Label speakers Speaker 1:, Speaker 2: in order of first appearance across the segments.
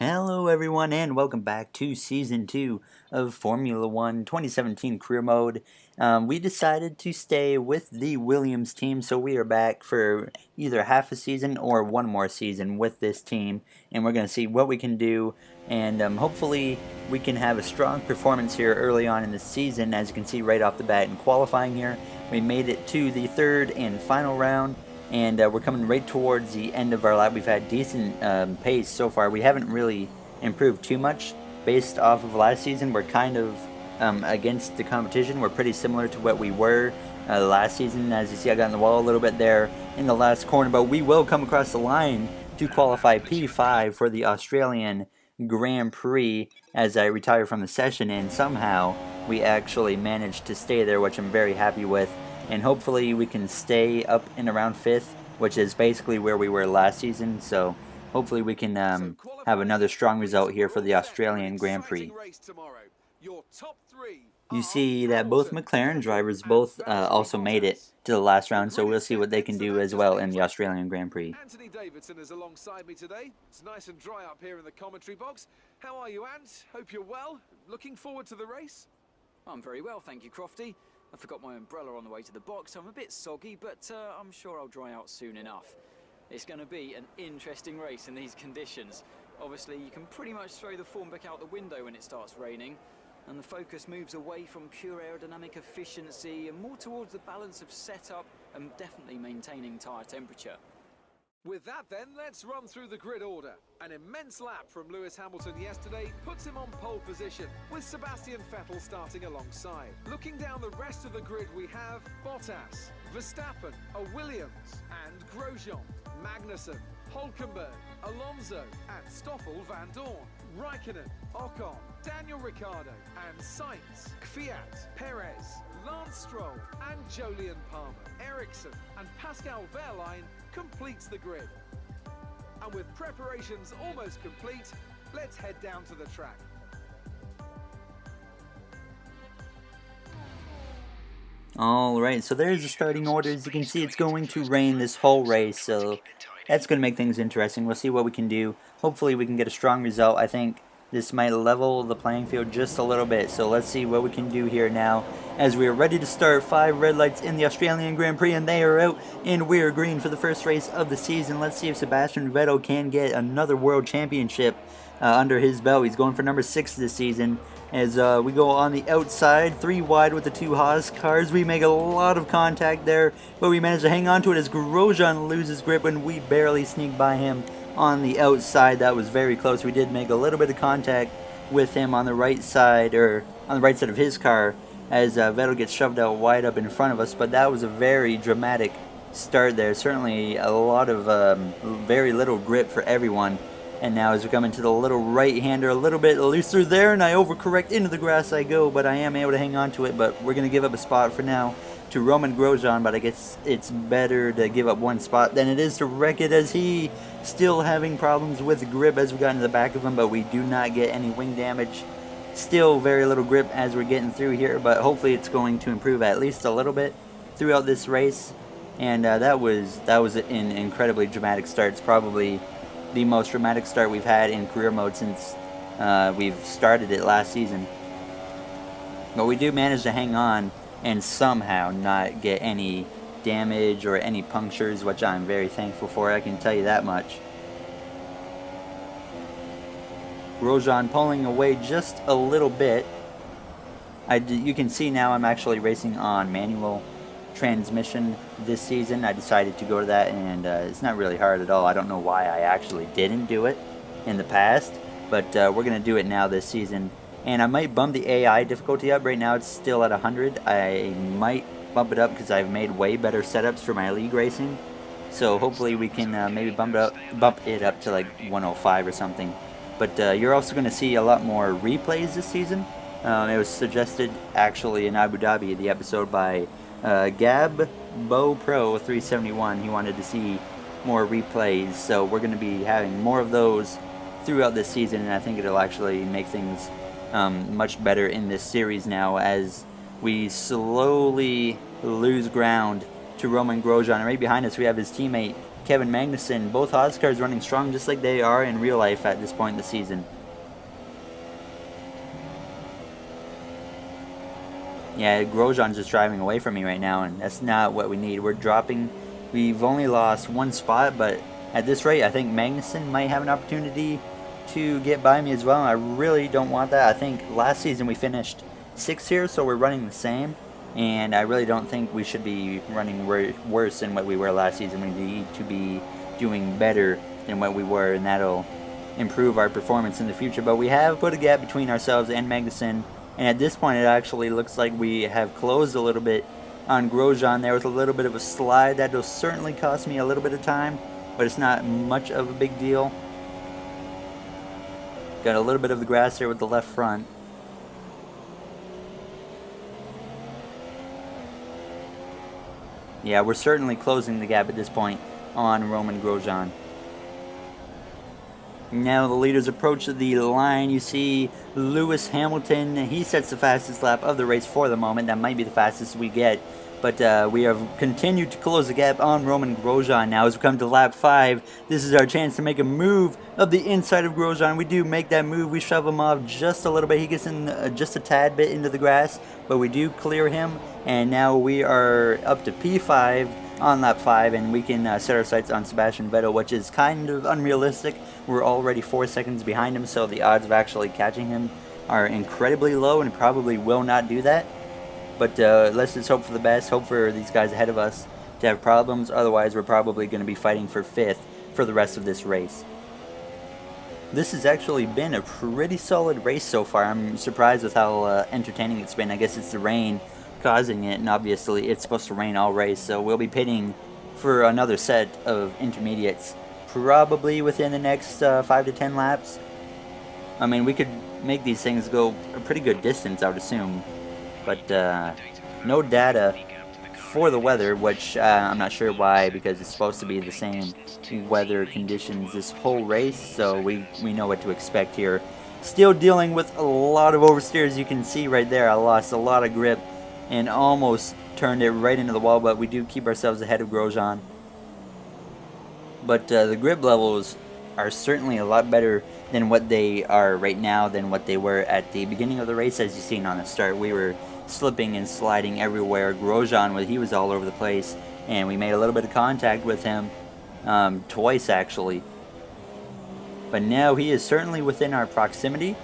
Speaker 1: Hello everyone and welcome back to Season 2 of Formula 1 2017 Career Mode. We decided to stay with the Williams team, so we are back for either half a season or one more season with this team, and we're going to see what we can do, and hopefully we can have a strong performance here early on in the season. As you can see right off the bat in qualifying here, we made it to the third and final round. And we're coming right towards the end of our lap. We've had decent pace so far. We haven't really improved too much based off of last season. We're kind of against the competition. We're pretty similar to what we were last season. As you see, I got in the wall a little bit there in the last corner, but we will come across the line to qualify P5 for the Australian Grand Prix as I retire from the session, and somehow we actually managed to stay there, which I'm very happy with. And hopefully we can stay up and around 5th, which is basically where we were last season. So hopefully we can have another strong result here for the Australian Grand Prix. You see that both McLaren drivers also made it to the last round, so we'll see what they can do as well in the Australian Grand Prix.
Speaker 2: Anthony Davidson is alongside me today. It's nice and dry up here in the commentary box. How are you, Ant? Hope you're well. Looking forward to the race?
Speaker 3: I'm very well, thank you, Crofty. I forgot my umbrella on the way to the box. I'm a bit soggy, but I'm sure I'll dry out soon enough. It's going to be an interesting race in these conditions. Obviously, you can pretty much throw the form book out the window when it starts raining, and the focus moves away from pure aerodynamic efficiency and more towards the balance of setup and definitely maintaining tyre temperature.
Speaker 2: With that then, let's run through the grid order. An immense lap from Lewis Hamilton yesterday puts him on pole position, with Sebastian Vettel starting alongside. Looking down the rest of the grid, we have Bottas, Verstappen, Williams, and Grosjean, Magnussen, Hulkenberg, Alonso, and Stoffel van Dorn, Raikkonen, Ocon, Daniel Ricciardo, and Sainz, Kvyat, Perez, Lance Stroll, and Jolyon Palmer, Ericsson, and Pascal Wehrlein completes the grid. And with preparations almost complete, let's head down to the track.
Speaker 1: Alright, so there's the starting order. As you can see, it's going to rain this whole race, so that's going to make things interesting. We'll see what we can do. Hopefully we can get a strong result. I think this might level the playing field just a little bit, so let's see what we can do here now as we are ready to start. 5 red lights in the Australian Grand Prix, and they are out, and we are green for the first race of the season. Let's see if Sebastian Vettel can get another world championship under his belt. He's going for number 6 this season. As we go on the outside, 3 wide with the 2 Haas cars. We make a lot of contact there, but we manage to hang on to it as Grosjean loses grip and we barely sneak by him on the outside. That was very close. We did make a little bit of contact with him on the right side, or on the right side of his car, as Vettel gets shoved out wide up in front of us. But that was a very dramatic start there. Certainly a lot of very little grip for everyone. And now as we come into the little right-hander, a little bit looser there, and I overcorrect into the grass I go, but I am able to hang on to it. But we're going to give up a spot for now to Romain Grosjean, but I guess it's better to give up one spot than it is to wreck it, as he still having problems with grip as we got into the back of him, but we do not get any wing damage. Still very little grip as we're getting through here, but hopefully it's going to improve at least a little bit throughout this race. And that was an incredibly dramatic start. It's probably the most dramatic start we've had in career mode since we've started it last season. But we do manage to hang on and somehow not get any damage or any punctures, which I'm very thankful for, I can tell you that much. Grosjean pulling away just a little bit. You can see now I'm actually racing on manual transmission this season. I decided to go to that, and it's not really hard at all. I don't know why I actually didn't do it in the past, but we're going to do it now this season. And I might bump the AI difficulty up. Right now it's still at 100. I might bump it up because I've made way better setups for my league racing. So hopefully we can maybe bump it up to like 105 or something. But you're also going to see a lot more replays this season. It was suggested actually in Abu Dhabi, the episode by Gab Bo Pro 371. He wanted to see more replays, so we're going to be having more of those throughout this season, and I think it'll actually make things much better in this series now as we slowly lose ground to Romain Grosjean. And right behind us we have his teammate Kevin Magnussen. Both Haas cars running strong just like they are in real life at this point in the season. Yeah, Grosjean's just driving away from me right now, and that's not what we need. We're dropping. We've only lost one spot, but at this rate, I think Magnussen might have an opportunity to get by me as well. I really don't want that. I think last season we finished 6th here, so we're running the same. And I really don't think we should be running worse than what we were last season. We need to be doing better than what we were, and that'll improve our performance in the future. But we have put a gap between ourselves and Magnussen. And at this point, it actually looks like we have closed a little bit on Grosjean. There was a little bit of a slide. That will certainly cost me a little bit of time, but it's not much of a big deal. Got a little bit of the grass there with the left front. Yeah, we're certainly closing the gap at this point on Romain Grosjean. Now the leaders approach the line. You see Lewis Hamilton. He sets the fastest lap of the race for the moment. That might be the fastest we get. But we have continued to close the gap on Romain Grosjean. Now as we come to lap 5, this is our chance to make a move of the inside of Grosjean. We do make that move. We shove him off just a little bit. He gets in just a tad bit into the grass, but we do clear him. And now we are up to P5 on lap 5, and we can set our sights on Sebastian Vettel, which is kind of unrealistic. We're already 4 seconds behind him, so the odds of actually catching him are incredibly low and probably will not do that. But let's just hope for the best, hope for these guys ahead of us to have problems. Otherwise, we're probably going to be fighting for 5th for the rest of this race. This has actually been a pretty solid race so far. I'm surprised with how entertaining it's been. I guess it's the rain causing it, and obviously it's supposed to rain all race, so we'll be pitting for another set of intermediates probably within the next 5 to 10 laps. I mean, we could make these things go a pretty good distance, I would assume, but no data for the weather, which I'm not sure why, because it's supposed to be the same weather conditions this whole race, so we know what to expect here. Still dealing with a lot of oversteer, as you can see right there. I lost a lot of grip and almost turned it right into the wall, but we do keep ourselves ahead of Grosjean. But the grip levels are certainly a lot better than what they are right now than what they were at the beginning of the race. As you've seen on the start, we were slipping and sliding everywhere. Grosjean, he was all over the place, and we made a little bit of contact with him, twice actually. But now he is certainly within our proximity,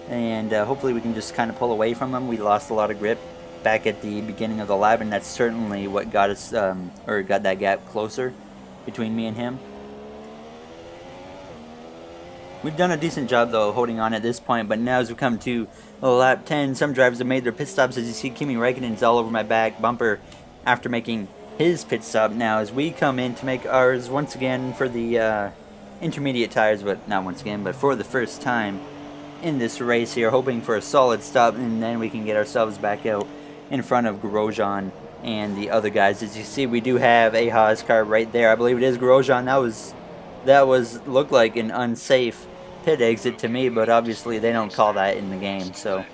Speaker 1: and hopefully we can just kind of pull away from him. We lost a lot of grip back at the beginning of the lap, and that's certainly what got us, or got that gap closer between me and him. We've done a decent job though holding on at this point, but now as we come to lap 10, some drivers have made their pit stops. As you see, Kimi Räikkönen's all over my back bumper after making his pit stop. Now as we come in to make ours once again for the intermediate tires, but not once again, but for the first time in this race here, hoping for a solid stop, and then we can get ourselves back out in front of Grosjean and the other guys. As you see, we do have a Haas car right there. I believe it is Grosjean. That was looked like an unsafe pit exit to me, but obviously they don't call that in the game. So,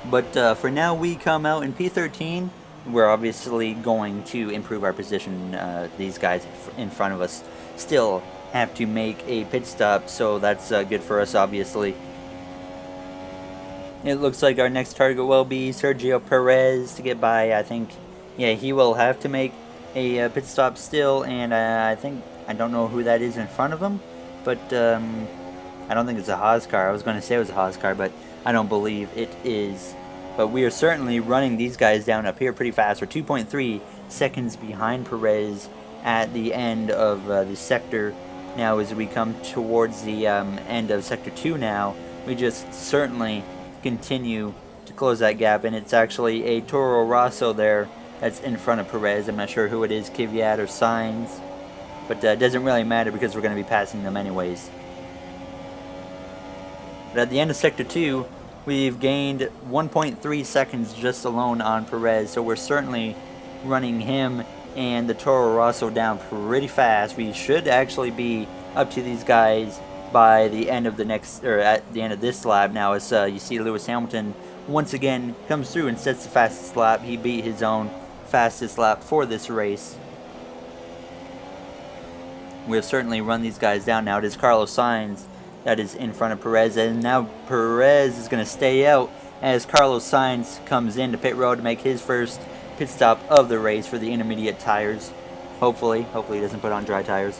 Speaker 1: but for now, we come out in P13. We're obviously going to improve our position. These guys in front of us still have to make a pit stop, so that's good for us, obviously. It looks like our next target will be Sergio Perez to get by. I think, yeah, he will have to make a pit stop still, and I don't know who that is in front of him, but I don't think it's a Haas car. I was going to say it was a Haas car, but I don't believe it is. But we are certainly running these guys down up here pretty fast. We're 2.3 seconds behind Perez at the end of the sector. Now as we come towards the end of Sector 2 now, we just certainly continue to close that gap, and it's actually a Toro Rosso there that's in front of Perez. I'm not sure who it is, Kvyat or Sainz, but it doesn't really matter because we're going to be passing them anyways. But at the end of Sector 2, we've gained 1.3 seconds just alone on Perez, so we're certainly running him and the Toro Rosso down pretty fast. We should actually be up to these guys by the end of the next, or at the end of this lap. Now as you see, Lewis Hamilton once again comes through and sets the fastest lap. He beat his own fastest lap for this race. We have certainly run these guys down. Now it is Carlos Sainz that is in front of Perez, and now Perez is going to stay out as Carlos Sainz comes into pit road to make his first pit stop of the race for the intermediate tires. Hopefully he doesn't put on dry tires.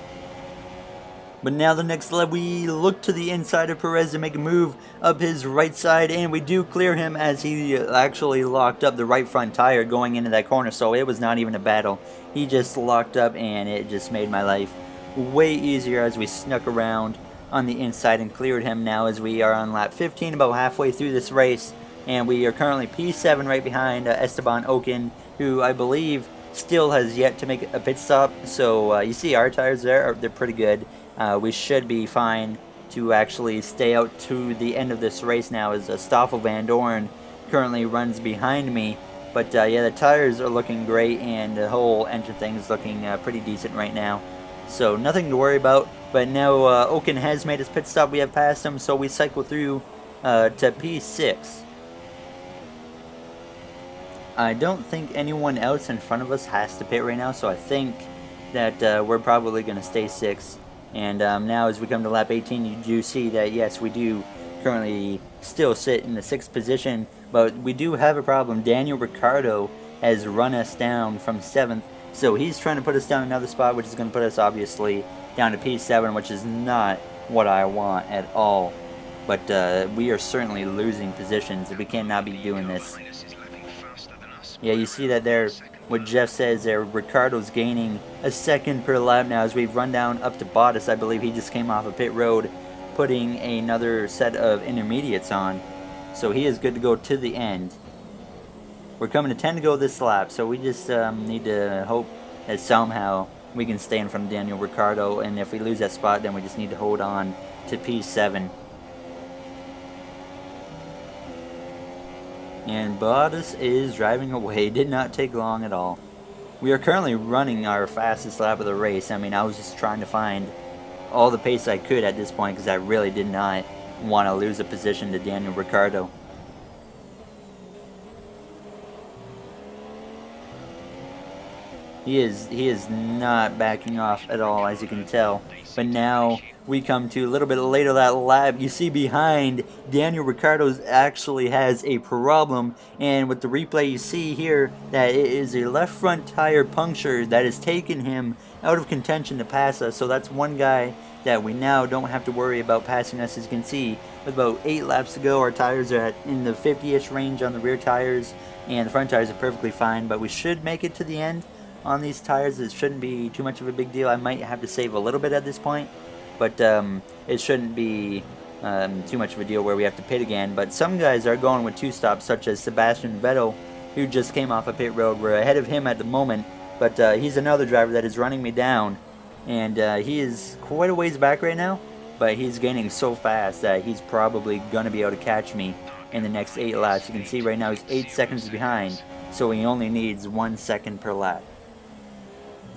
Speaker 1: But now the next lap, we look to the inside of Perez to make a move up his right side, and we do clear him as he actually locked up the right front tire going into that corner, so it was not even a battle. He just locked up, and it just made my life way easier as we snuck around on the inside and cleared him now as we are on lap 15, about halfway through this race, and we are currently P7 right behind Esteban Ocon, who I believe still has yet to make a pit stop. So you see our tires there, they're pretty good. We should be fine to actually stay out to the end of this race now, as Stoffel Van Dorn currently runs behind me. But yeah, the tires are looking great, and the whole engine thing is looking pretty decent right now. So nothing to worry about. But now Ocon has made his pit stop. We have passed him, so we cycle through to P6. I don't think anyone else in front of us has to pit right now, so I think that we're probably going to stay 6th. And now as we come to lap 18, you do see that, yes, we do currently still sit in the 6th position, but we do have a problem. Daniel Ricciardo has run us down from 7th, so he's trying to put us down another spot, which is going to put us, obviously, down to P7, which is not what I want at all. But we are certainly losing positions. We cannot be doing this. Yeah, you see that there, what Jeff says there, Ricciardo's gaining a second per lap now as we've run down up to Bottas. I believe he just came off a pit road, putting another set of intermediates on. So he is good to go to the end. We're coming to 10 to go this lap, so we just need to hope that somehow we can stay in front of Daniel Ricciardo, and if we lose that spot, then we just need to hold on to P7. And Bottas is driving away. Did not take long at all. We are currently running our fastest lap of the race. I mean, I was just trying to find all the pace I could at this point because I really did not want to lose a position to Daniel Ricciardo. He is not backing off at all, as you can tell. But now we come to a little bit later that lap. You see behind, Daniel Ricciardo actually has a problem. And with the replay, you see here that it is a left front tire puncture that has taken him out of contention to pass us. So that's one guy that we now don't have to worry about passing us. As you can see, with about 8 laps to go, our tires are in the 50-ish range on the rear tires. And the front tires are perfectly fine. But we should make it to the end on these tires. It shouldn't be too much of a big deal. I might have to save a little bit at this point, but it shouldn't be too much of a deal where we have to pit again. But some guys are going with 2 stops, such as Sebastian Vettel, who just came off a pit road. We're ahead of him at the moment, but he's another driver that is running me down, and he is quite a ways back right now, but he's gaining so fast that he's probably going to be able to catch me in the next 8 laps. You can see right now he's 8 seconds behind, so he only needs 1 second per lap.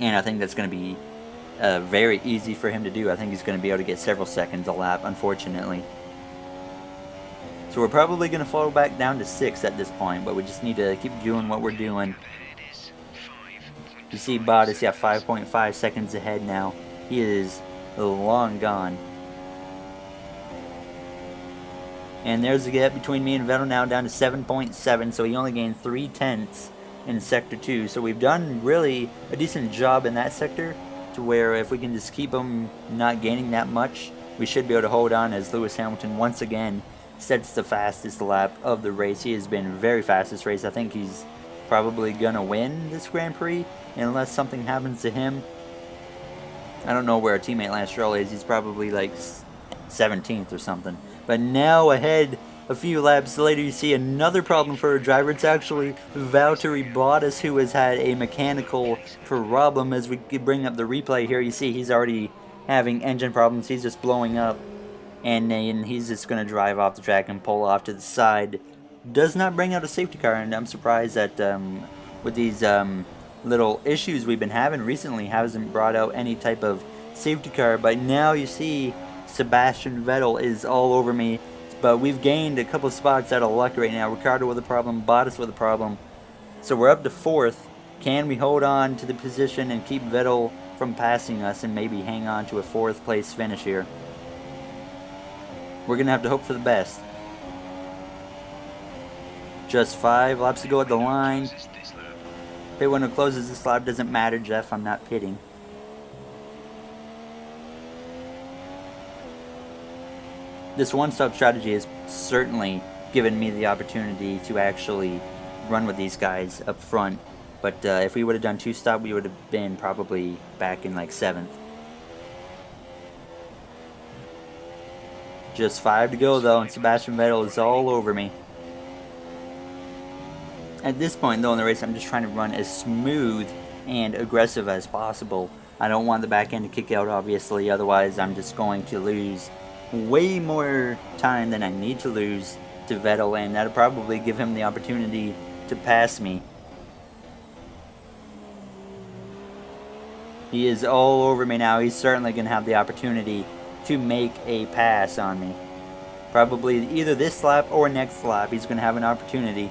Speaker 1: And I think that's going to be very easy for him to do. I think he's going to be able to get several seconds a lap, unfortunately. So we're probably going to fall back down to 6 at this point, but we just need to keep doing what we're doing. You see Bottas, yeah, 5.5 seconds ahead now. He is long gone. And there's the gap between me and Vettel now down to 7.7, so he only gained 3 tenths in Sector 2. So we've done really a decent job in that sector, to where if we can just keep him not gaining that much, we should be able to hold on as Lewis Hamilton once again sets the fastest lap of the race. He has been very fast this race. I think he's probably gonna win this Grand Prix unless something happens to him. I don't know where our teammate Lance Stroll is. He's probably like 17th or something. But now ahead a few laps later, you see another problem for a driver. It's actually Valtteri Bottas who has had a mechanical problem. As we bring up the replay here, you see he's already having engine problems. He's just blowing up, and he's just going to drive off the track and pull off to the side. Does not bring out a safety car, and I'm surprised that with these little issues we've been having recently, hasn't brought out any type of safety car. But now you see Sebastian Vettel is all over me. But we've gained a couple spots out of luck right now. Ricciardo with a problem, Bottas with a problem. So we're up to 4th. Can we hold on to the position and keep Vettel from passing us and maybe hang on to a 4th place finish here. We're going to have to hope for the best. Just 5 laps to go at the line. Pit window closes this lap, doesn't matter, Jeff, I'm not pitting. This one-stop strategy has certainly given me the opportunity to actually run with these guys up front. But if we would have done 2-stop, we would have been probably back in like 7th. Just 5 to go though, and Sebastian Vettel is all over me. At this point though in the race, I'm just trying to run as smooth and aggressive as possible. I don't want the back end to kick out, obviously, otherwise I'm just going to lose way more time than I need to lose to Vettel, and that'll probably give him the opportunity to pass me. He is all over me now. He's certainly going to have the opportunity to make a pass on me. Probably either this lap or next lap he's going to have an opportunity.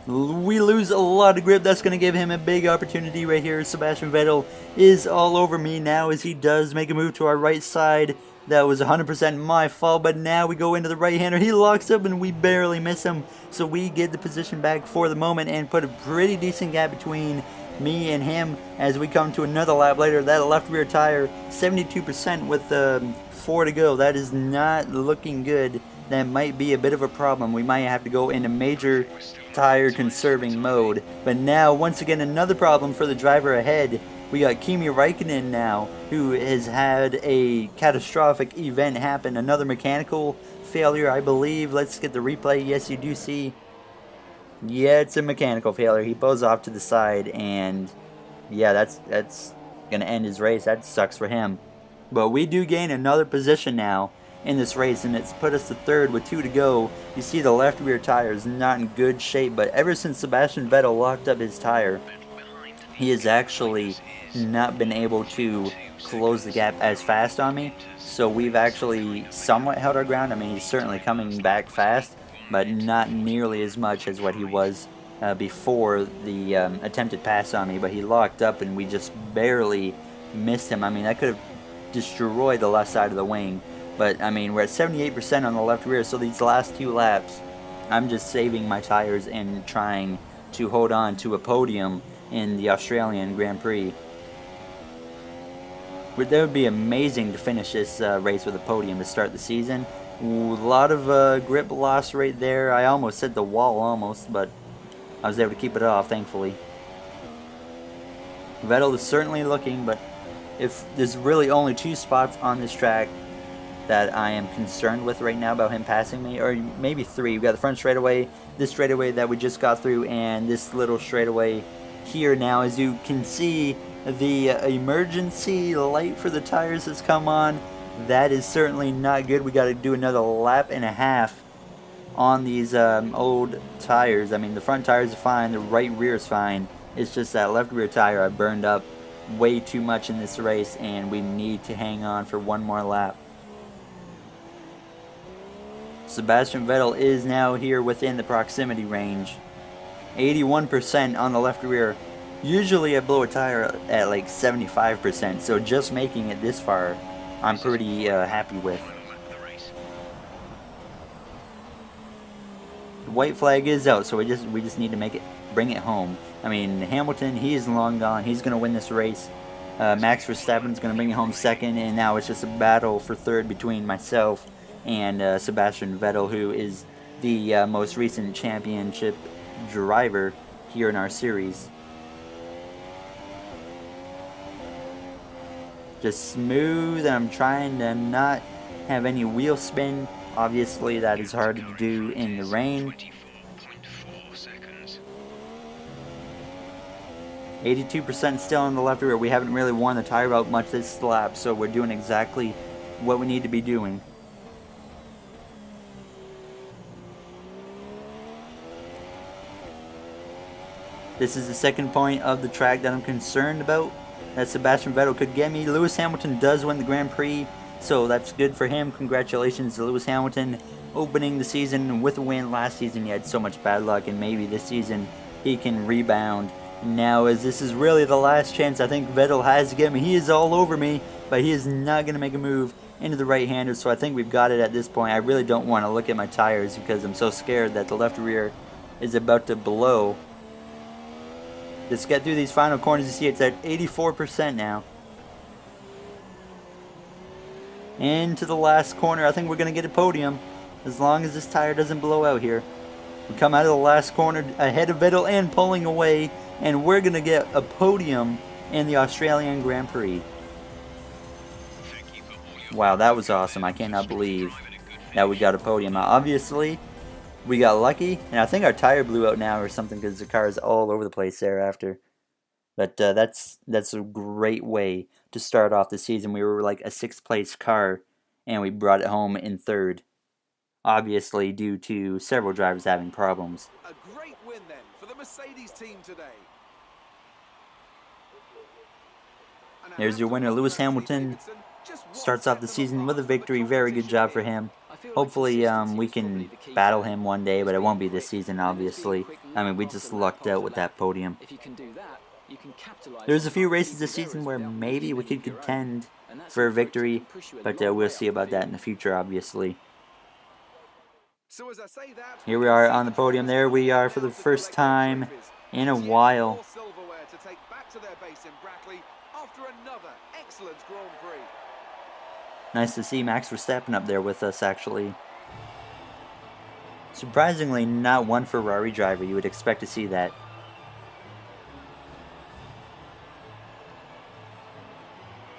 Speaker 1: We lose a lot of grip. That's going to give him a big opportunity right here. Sebastian Vettel is all over me now as he does make a move to our right side. That was 100% my fault, but now we go into the right-hander. He locks up and we barely miss him. So we get the position back for the moment and put a pretty decent gap between me and him as we come to another lap later. That left rear tire, 72% with 4 to go. That is not looking good. That might be a bit of a problem. We might have to go into major tire conserving mode. But now, once again, another problem for the driver ahead. We got Kimi Räikkönen now, who has had a catastrophic event happen. Another mechanical failure, I believe. Let's get the replay. Yes, you do see. Yeah, it's a mechanical failure. He pulls off to the side, and yeah, that's gonna end his race. That sucks for him. But we do gain another position now in this race, and it's put us to 3rd with 2 to go. You see the left rear tire is not in good shape, but ever since Sebastian Vettel locked up his tire, he has actually not been able to close the gap as fast on me. So we've actually somewhat held our ground. I mean, he's certainly coming back fast, but not nearly as much as what he was before the attempted pass on me. But he locked up and we just barely missed him. I mean, that could have destroyed the left side of the wing. But I mean, we're at 78% on the left rear, so these last 2 laps I'm just saving my tires and trying to hold on to a podium in the Australian Grand Prix. But that would be amazing to finish this race with a podium to start the season. Ooh, a lot of grip loss right there. I almost hit the wall almost, but I was able to keep it off, thankfully. Vettel is certainly looking, but if there's really only 2 spots on this track that I am concerned with right now about him passing me, or maybe 3. We've got the front straightaway, this straightaway that we just got through, and this little straightaway here now. As you can see, the emergency light for the tires has come on. That is certainly not good. We got to do another lap and a half on these old tires. I mean, the front tires are fine, the right rear is fine. It's just that left rear tire I burned up way too much in this race, and we need to hang on for one more lap. Sebastian Vettel is now here within the proximity range. 81% on the left rear. Usually I blow a tire at like 75%, so just making it this far I'm pretty happy with. The white flag is out, so we just need to bring it home. I mean, Hamilton, he is long gone. He's going to win this race. Max Verstappen is going to bring it home 2nd, and now it's just a battle for 3rd between myself and Sebastian Vettel, who is the most recent championship driver here in our series. Just smooth, and I'm trying to not have any wheel spin. Obviously that is hard to do in the rain. 82% still on the left rear. We haven't really worn the tire out much this lap, so we're doing exactly what we need to be doing. This is the second point of the track that I'm concerned about, that Sebastian Vettel could get me. Lewis Hamilton does win the Grand Prix, so that's good for him. Congratulations to Lewis Hamilton, opening the season with a win. Last season he had so much bad luck, and maybe this season he can rebound. Now, as this is really the last chance I think Vettel has to get me. He is all over me, but he is not going to make a move into the right-hander, so I think we've got it at this point. I really don't want to look at my tires because I'm so scared that the left rear is about to blow. Let's get through these final corners. You see it's at 84% now. Into the last corner. I think we're going to get a podium as long as this tire doesn't blow out here. We come out of the last corner ahead of Vettel and pulling away, and we're going to get a podium in the Australian Grand Prix. Wow, that was awesome. I cannot believe that we got a podium. Now, obviously, we got lucky, and I think our tire blew out now or something because the car is all over the place thereafter. But that's a great way to start off the season. We were like a 6th place car, and we brought it home in 3rd. Obviously, due to several drivers having problems.
Speaker 2: A great win then for the Mercedes team today.
Speaker 1: There's your winner, Lewis Hamilton. Starts off the season with a victory. Very good job for him. Hopefully we can battle him one day, but it won't be this season, obviously. I mean, we just lucked out with that podium. There's a few races this season where maybe we could contend for a victory, but we'll see about that in the future, obviously. Here we are on the podium. There we are for the first time in a while. Nice to see Max Verstappen up there with us, actually. Surprisingly, not one Ferrari driver. You would expect to see that.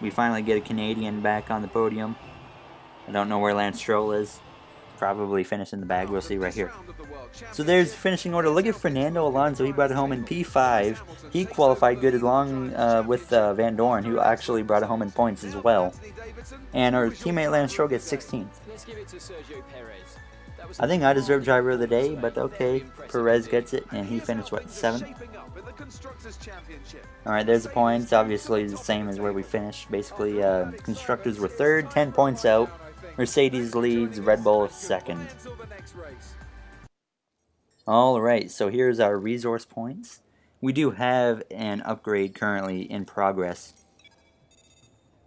Speaker 1: We finally get a Canadian back on the podium. I don't know where Lance Stroll is. Probably finish in the bag. We'll see right here. So there's the finishing order. Look at Fernando Alonso. He brought it home in P5. He qualified good along with Van Dorn, who actually brought it home in points as well. And our teammate Lance Stroll gets 16th. I think I deserve driver of the day, but okay. Perez gets it, and he finished, what, 7th? Alright, there's the points. Obviously the same as where we finished. Basically, constructors were 3rd, 10 points out. Mercedes leads, Red Bull 2nd. Alright, so here's our resource points. We do have an upgrade currently in progress.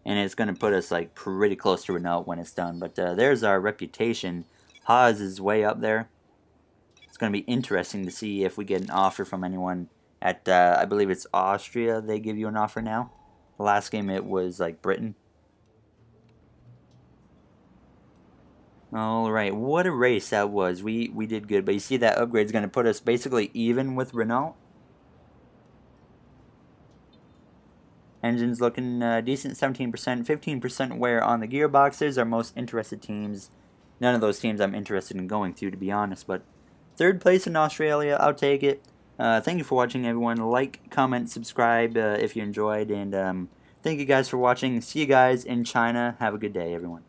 Speaker 1: And it's going to put us like pretty close to Renault when it's done. But there's our reputation. Haas is way up there. It's going to be interesting to see if we get an offer from anyone at, I believe it's Austria. They give you an offer now. The last game it was like Britain. Alright, what a race that was. We did good, but you see that upgrade is going to put us basically even with Renault. Engine's looking decent, 17%, 15% wear on the gearbox. There's our most interested teams. None of those teams I'm interested in going to be honest, but 3rd place in Australia, I'll take it. Thank you for watching, everyone. Like, comment, subscribe if you enjoyed, and thank you guys for watching. See you guys in China. Have a good day, everyone.